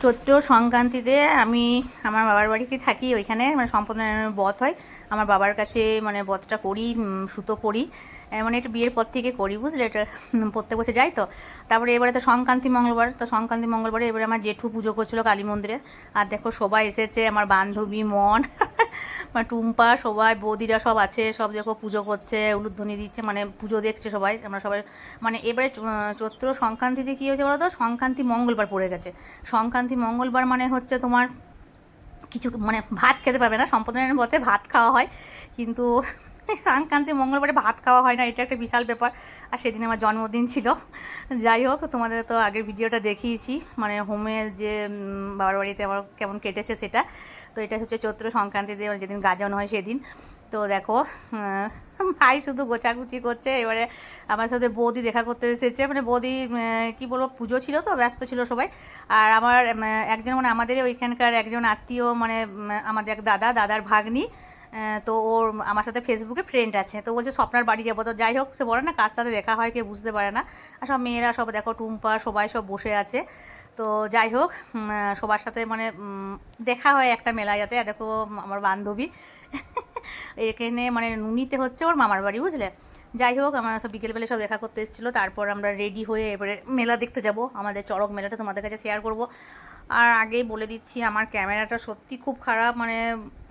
চৈত্র সংক্রান্তিতে আমি আমার বাবার বাড়িতে থাকি, ওইখানে মানে সম্পূর্ণ বধ হয়। আমার বাবার কাছে মানে বধটা করি, সুতো পরি, মানে একটু বিয়ের পর থেকে করি, বুঝলে, এটা প্রত্যেক বছর যাই তো। তারপরে এবারে তো সংক্রান্তি মঙ্গলবার, তো সংক্রান্তি মঙ্গলবারে এবারে আমার জেঠু পুজো করছিল কালী মন্দিরে। আর দেখো সবাই এসেছে, আমার বান্ধবী মন মানে টুম্পা, সবাই বৌদিরা সব আছে, সব দেখো পুজো করছে, উলুধ্বনি দিচ্ছে, মানে পুজো দেখছে সবাই। আমরা সবাই মানে এবারে চৈত্র সংক্রান্তিতে কী হয়েছে বলো তো, সংক্রান্তি মঙ্গলবার পড়ে গেছে। সংক্রান্তি মঙ্গলবার মানে হচ্ছে তোমার কিছু মানে ভাত খেতে পারবে না, সম্প্রদায়ের মতে ভাত খাওয়া হয়, কিন্তু সংক্রান্তি মঙ্গলবারে ভাত খাওয়া হয় না, এটা একটা বিশাল ব্যাপার। আর সেদিন আমার জন্মদিন ছিল। যাই হোক, তোমাদের তো আগের ভিডিওটা দেখিয়েছি, মানে হোমের যে বাবার বাড়িতে আমার কেমন কেটেছে সেটা। তো এটা হচ্ছে চৈত্র সংক্রান্তিতে যেদিন গাজন হয় সেদিন। তো দেখো ভাই শুধু গোছাগুছি করছে। এবারে আমার সাথে বৌদি দেখা করতে এসেছে, মানে বৌদি কি বলবো, পুজো ছিল তো, ব্যস্ত ছিল সবাই। আর আমার একজন মানে আমাদের ওইখানকার একজন আত্মীয়, মানে আমাদের এক দাদার ভাগ্নি, তো ওর আমার সাথে ফেসবুকে ফ্রেন্ড আছে, তো বলছে স্বপ্নার বাড়ি যাবো। তো যাই হোক, সে বলে না কার সাথে দেখা হয় কেউ বুঝতে পারে না। আর সব মেয়েরা সব দেখো, টুম্পা সবাই সব বসে আছে। তো যাই হোক, সবার সাথে মানে দেখা হয় একটা মেলায়, যাতে দেখো আমার বান্ধবী এখানে মানে নুনিতে হচ্ছে ওর মামার বাড়ি, বুঝলে। যাই হোক, আমরা সব বিকেলবেলা সব দেখা করতে এসেছিলো। তারপর আমরা রেডি হয়ে এবারে মেলা দেখতে যাব, আমাদের চড়ক মেলাটা তোমাদের কাছে শেয়ার করব। আর আগেই বলে দিচ্ছি, আমার ক্যামেরাটা সত্যি খুব খারাপ, মানে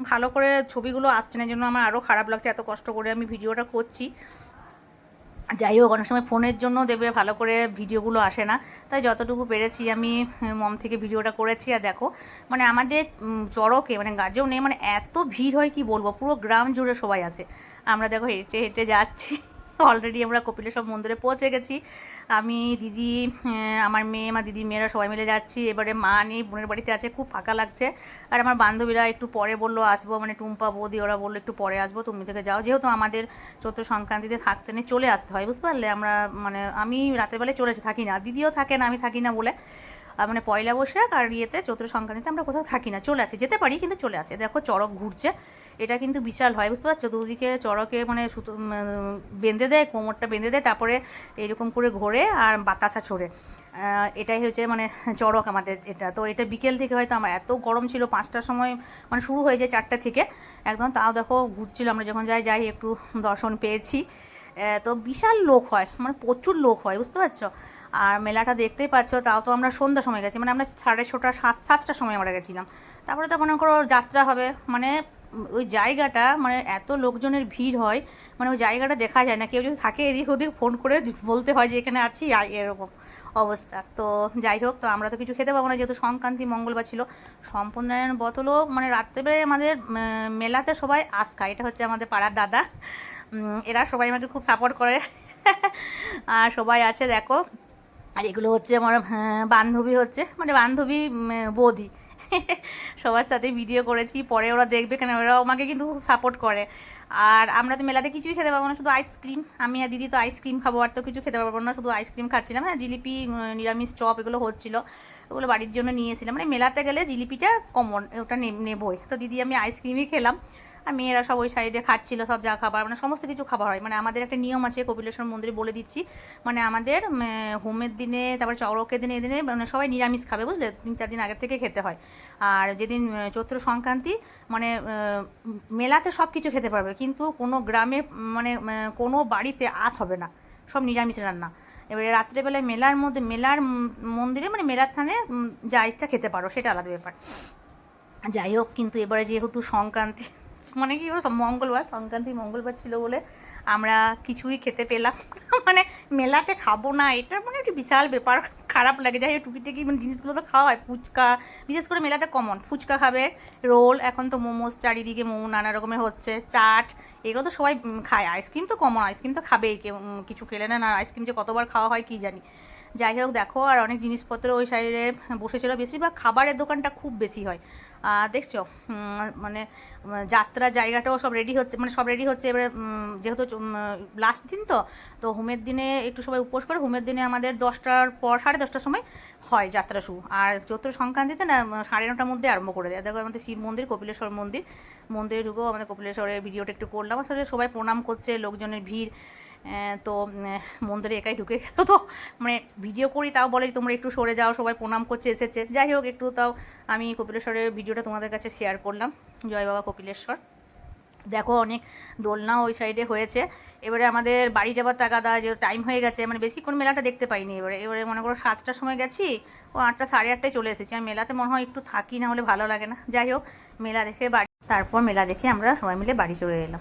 ভালো করে ছবিগুলো আসছে না, জন্য আমার আরও খারাপ লাগছে, এত কষ্ট করে আমি ভিডিওটা করছি। যাই হোক, অনেক সময় ফোনের জন্য দেখবে ভালো করে ভিডিওগুলো আসে না, তাই যতটুকু পেরেছি আমি মন থেকে ভিডিওটা করেছি। আর দেখো মানে আমাদের চড়কে মানে গাজনে মানে এত ভিড় হয় কি বলবো, পুরো গ্রাম জুড়ে সবাই আসে। আমরা দেখো হেঁটে হেঁটে যাচ্ছি, অলরেডি আমরা কপিলেশ্বর মন্দিরে পৌঁছে গেছি। আমি দিদি, আমার মেয়ে, আমার দিদির মেয়েরা সবাই মিলে যাচ্ছি। এবারে মা নেই, বোনের বাড়িতে আছে, খুব ফাঁকা লাগছে। আর আমার বান্ধবীরা একটু পরে বললো আসবো, মানে টুম্পা বৌদি ওরা বললো একটু পরে আসবো, তুমি থেকে যাও, যেহেতু আমাদের চৈত্র সংক্রান্তিতে থাকতে নেই, চলে আসতে হয়, বুঝতে পারলে। আমরা মানে আমি রাতের বেলায় চলে থাকি না, দিদিও থাকে না, আমি থাকি না বলে। মানে পয়লা বৈশাখ আর ইয়েতে চৈত্র সংক্রান্তিতে আমরা কোথাও থাকি না, চলে আসি, যেতে পারি কিন্তু চলে আসে। দেখো চড়ক ঘুরছে, এটা কিন্তু বিশাল হয়, বুঝতে পারছো, দুদিকে চড়কে মানে সুতো বেঁধে দেয়, কোমরটা বেঁধে দেয়, তারপরে এরকম করে ঘোরে আর বাতাসা ছোড়ে। এটাই হচ্ছে মানে চড়ক আমাদের এটা। তো এটা বিকেল থেকে হয়তো আমার এত গরম ছিল, 5টার সময় মানে শুরু হয়ে যায় 4টা থেকে একদম। তাও দেখো ঘুরছিল, আমরা যখন যাই একটু দর্শন পেয়েছি। তো বিশাল লোক হয়, মানে প্রচুর লোক হয়, বুঝতে পারছো। আর মেলাটা দেখতেই পাচ্ছ, তাও তো আমরা সন্ধ্যার সময় গেছি, মানে আমরা 6:30 7টার সময় আমরা গেছিলাম। তারপরে তো মনে করো যাত্রা হবে, মানে ওই জায়গাটা মানে এত লোকজনের ভিড় হয়, মানে ওই জায়গাটা দেখা যায় না, কেউ যদি থাকে এদিক ওদিক ফোন করে বলতে হয় যে এখানে আছি, এরকম অবস্থা। তো যাই হোক, তো আমরা তো কিছু খেতে পাবো না, যেহেতু সংক্রান্তি মঙ্গলবার ছিল। সম্পূর্ণারায়ণ বোতলও মানে রাত্রেবেলায় আমাদের মেলাতে সবাই আস খায়, এটা হচ্ছে আমাদের পাড়ার দাদা। এরা সবাই আমাকে খুব সাপোর্ট করে। আর সবাই আছে দেখো। আর এগুলো হচ্ছে আমার বান্ধবী, হচ্ছে মানে বান্ধবী বৌদি। সবার সাথে ভিডিও করেছি, পরে ওরা দেখবে, কেন ওরাও আমাকে কিন্তু খুব সাপোর্ট করে। আর আমরা তো মেলাতে কিছুই খেতে পারবো না, শুধু আইসক্রিম। আমি আর দিদি তো আইসক্রিম খাবো, আর তো কিছু খেতে পারবো না, শুধু আইসক্রিম খাচ্ছিলাম। হ্যাঁ, জিলিপি, নিরামিষ চপ এগুলো হচ্ছিল, ওগুলো বাড়ির জন্য নিয়েছিলাম। মানে মেলাতে গেলে জিলিপিটা কমন, ওটা নেবই। তো দিদি আমি আইসক্রিমই খেলাম, আর মেয়েরা সব ওই সাইডে খাচ্ছিল, সব যা খাবার মানে সমস্ত কিছু খাবার হয়। মানে আমাদের একটা নিয়ম আছে কপিলেশ্বর মন্দিরে, বলে দিচ্ছি, মানে আমাদের হোমের দিনে, তারপরে চড়কের দিনে, এদিনে মানে সবাই নিরামিষ খাবে, বুঝলে, 3-4 দিন আগের থেকে খেতে হয়। আর যেদিন চৈত্র সংক্রান্তি মানে মেলাতে সব কিছু খেতে পারবে, কিন্তু কোনো গ্রামে মানে কোনো বাড়িতে আস হবে না, সব নিরামিষ রান্না। এবারে রাত্রেবেলায় মেলার মধ্যে, মেলার মন্দিরে মানে মেলার থানে যা ইচ্ছা খেতে পারো, সেটা আলাদা ব্যাপার। যাই হোক, কিন্তু এবারে যেহেতু সংক্রান্তি মানে কি বলবো, মঙ্গলবার, সংক্রান্তি মঙ্গলবার ছিল বলে আমরা কিছুই খেতে পেলাম মানে মেলাতে খাবো না, এটা মানে একটু বিশাল ব্যাপার, খারাপ লাগে। যাই হোক, টুকিটাকি মানে জিনিসগুলো তো খাওয়া হয়, ফুচকা বিশেষ করে মেলাতে কমন, ফুচকা খাবে, রোল, এখন তো মোমোস, চারিদিকে মোমো নানা রকমের হচ্ছে, চাট, এগুলো তো সবাই খায়। আইসক্রিম তো কমন, আইসক্রিম তো খাবেই, কেউ কিছু খেলে না, না আইসক্রিম যে কতবার খাওয়া হয় কি জানি। যাই হোক দেখো, আর অনেক জিনিসপত্র ওই সাইডে বসেছিল, বেশিরভাগ খাবারের দোকানটা খুব বেশি হয়। দেখছো মানে যাত্রা জায়গাটাও সব রেডি হচ্ছে, মানে সব রেডি হচ্ছে। এবারে যেহেতু লাস্ট দিন তো, তো হোমের দিনে একটু সবাই উপোস করে, হোমের দিনে আমাদের 10টার পর 10:30টার সময় হয় যাত্রা শুরু। আর চৈত্র সংক্রান্তিতে না 9:30টার মধ্যে আরম্ভ করে দেয়। দেখো আমাদের শিব মন্দির, কপিলেশ্বর মন্দিরে ঢুকো, আমাদের কপিলেশ্বরের ভিডিওটা একটু করলাম, আসলে সবাই প্রণাম করছে, লোকজনের ভিড়। তো মন্দিরে একাই ঢুকে গেল, তো মানে ভিডিও করি তাও বলে তোমরা একটু সরে যাও, সবাই প্রণাম করছে এসেছে। যাই হোক, একটু তাও আমি কপিলেশ্বরের ভিডিওটা তোমাদের কাছে শেয়ার করলাম। জয় বাবা কপিলেশ্বর। দেখো অনেক দোলনাও ওই সাইডে হয়েছে। এবারে আমাদের বাড়ি যাবার তাগাদা, যে টাইম হয়ে গেছে, মানে বেশিক্ষণ মেলাটা দেখতে পাইনি। এবারে মনে করো 7টার সময় গেছি, ও 8টা সাড়ে 8টায় চলে এসেছি। আর মেলাতে মনে হয় একটু থাকি, না হলে ভালো লাগে না। যাই হোক, মেলা দেখে বাড়ি, তারপর মেলা দেখে আমরা সবাই মিলে বাড়ি চলে এলাম।